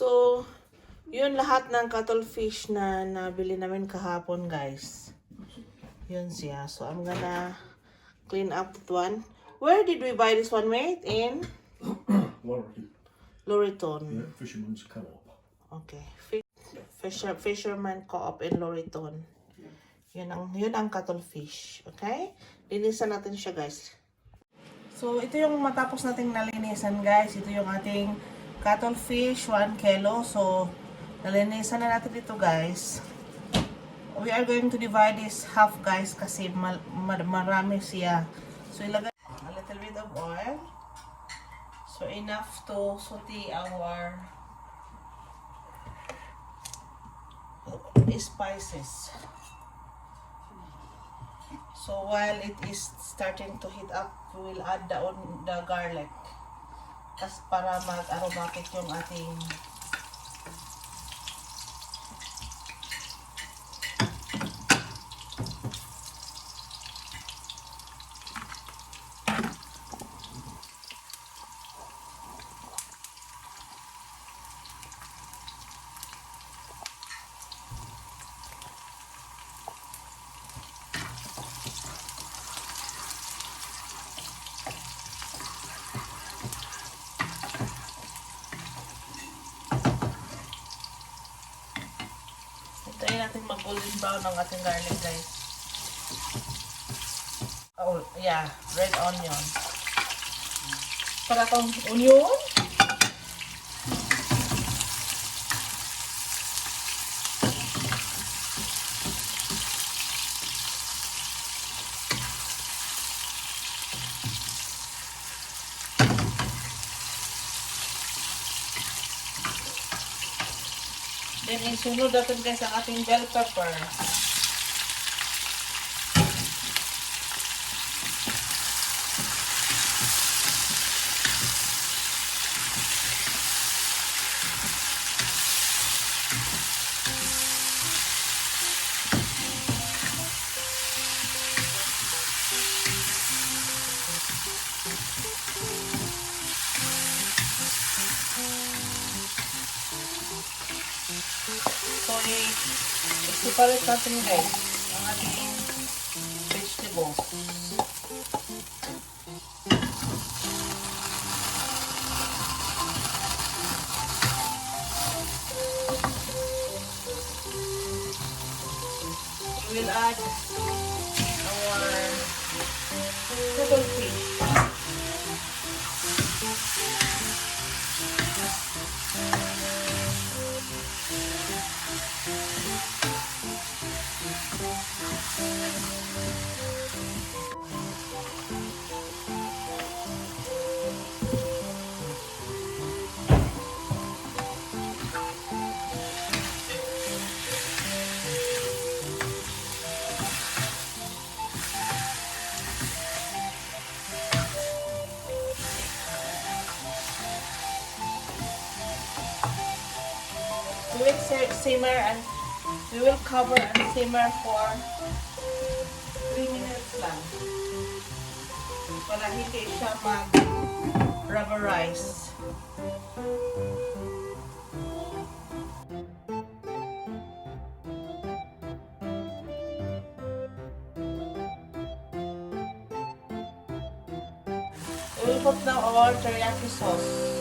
So, yun lahat ng cuttlefish na nabili namin kahapon, guys. Yun siya. So, I'm gonna clean up that one. Where did we buy this one, mate? In? Loriton. Yeah, Fisherman's Co-op. Okay. Fisherman Co-op in Loriton. Yun ang cuttlefish. Okay? Linisan natin siya, guys. So, ito yung matapos nating nalinisan, guys. Ito yung ating cuttlefish, 1 kilo. So, nalinisan na natin ito, guys. We are going to divide this half, guys, kasi marami siya. So, ilagay a little bit of oil. So, enough to saute our spices. So, while it is starting to heat up, we will add the garlic. Tapos para mag-aromatic yung ating hintayin natin mag-golden brown ng ating garlic, guys. Oh, yeah. Red onion. Para tong onion. Then, isunod natin, guys, ang ating bell pepper. So, i-separate natin, guys, ang ating vegetables. We will add our cuttlefish. We will simmer and we will cover and simmer for 3 minutes lang para hindi siya mag-rubberize. We will put now our teriyaki sauce.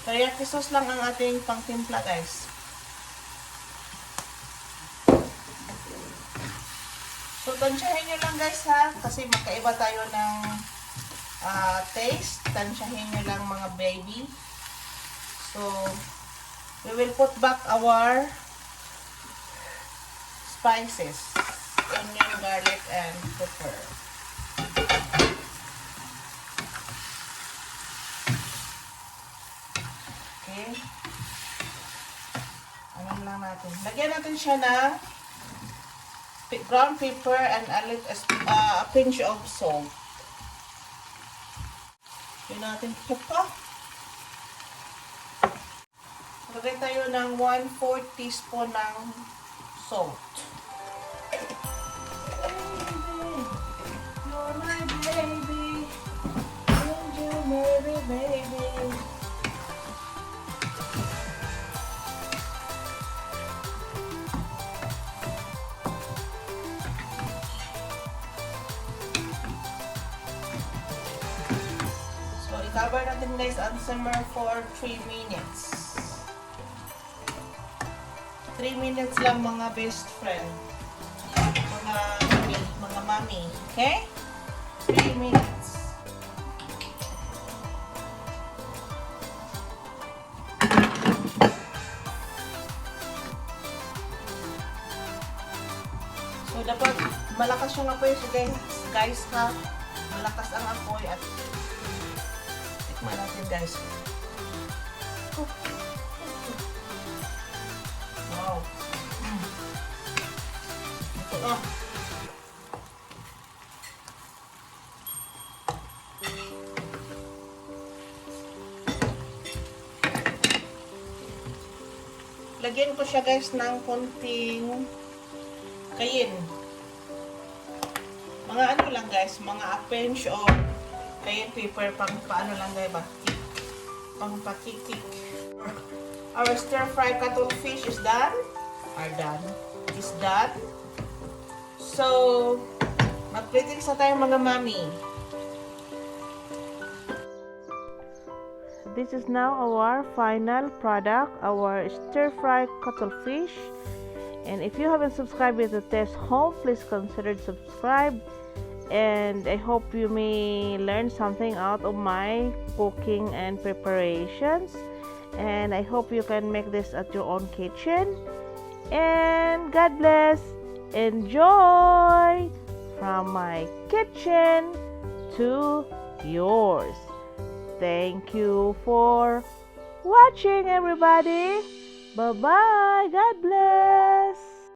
Teriyaki sauce lang ang ating pangtimpla, guys. So, tansyahin nyo lang, guys, ha? Kasi magkaiba tayo ng taste. Tansyahin nyo lang, mga baby. So, we will put back our spices. Onion, garlic, and pepper. Okay. Ano lang natin. Lagyan natin siya ng ground pepper and a pinch of salt. Lagyan natin pupa. Lagyan tayo ng 1/4 teaspoon ng salt. You're my baby. You're my baby. guys and simmer for 3 minutes. 3 minutes lang mga best friend. Mga mami. Okay? 3 minutes. So, dapat malakas yung apoy. So, guys ha, malakas ang apoy at tikman natin guys. Wow. Ito na. Lagyan ko siya guys ng konting cayenne. Mga ano lang guys, mga a pinch of cayenne pepper pang paano lang guys ba? Pang pakikik. Our stir-fry cuttlefish is done. Is done. So, mag-plating sa tayo mga mami. This is now our final product, our stir-fry cuttlefish. And if you haven't subscribed to Test Home, please consider to subscribe. And I hope you may learn something out of my cooking and preparations. And I hope you can make this at your own kitchen. And God bless. Enjoy from my kitchen to yours. Thank you for watching, everybody. Bye-bye. God bless.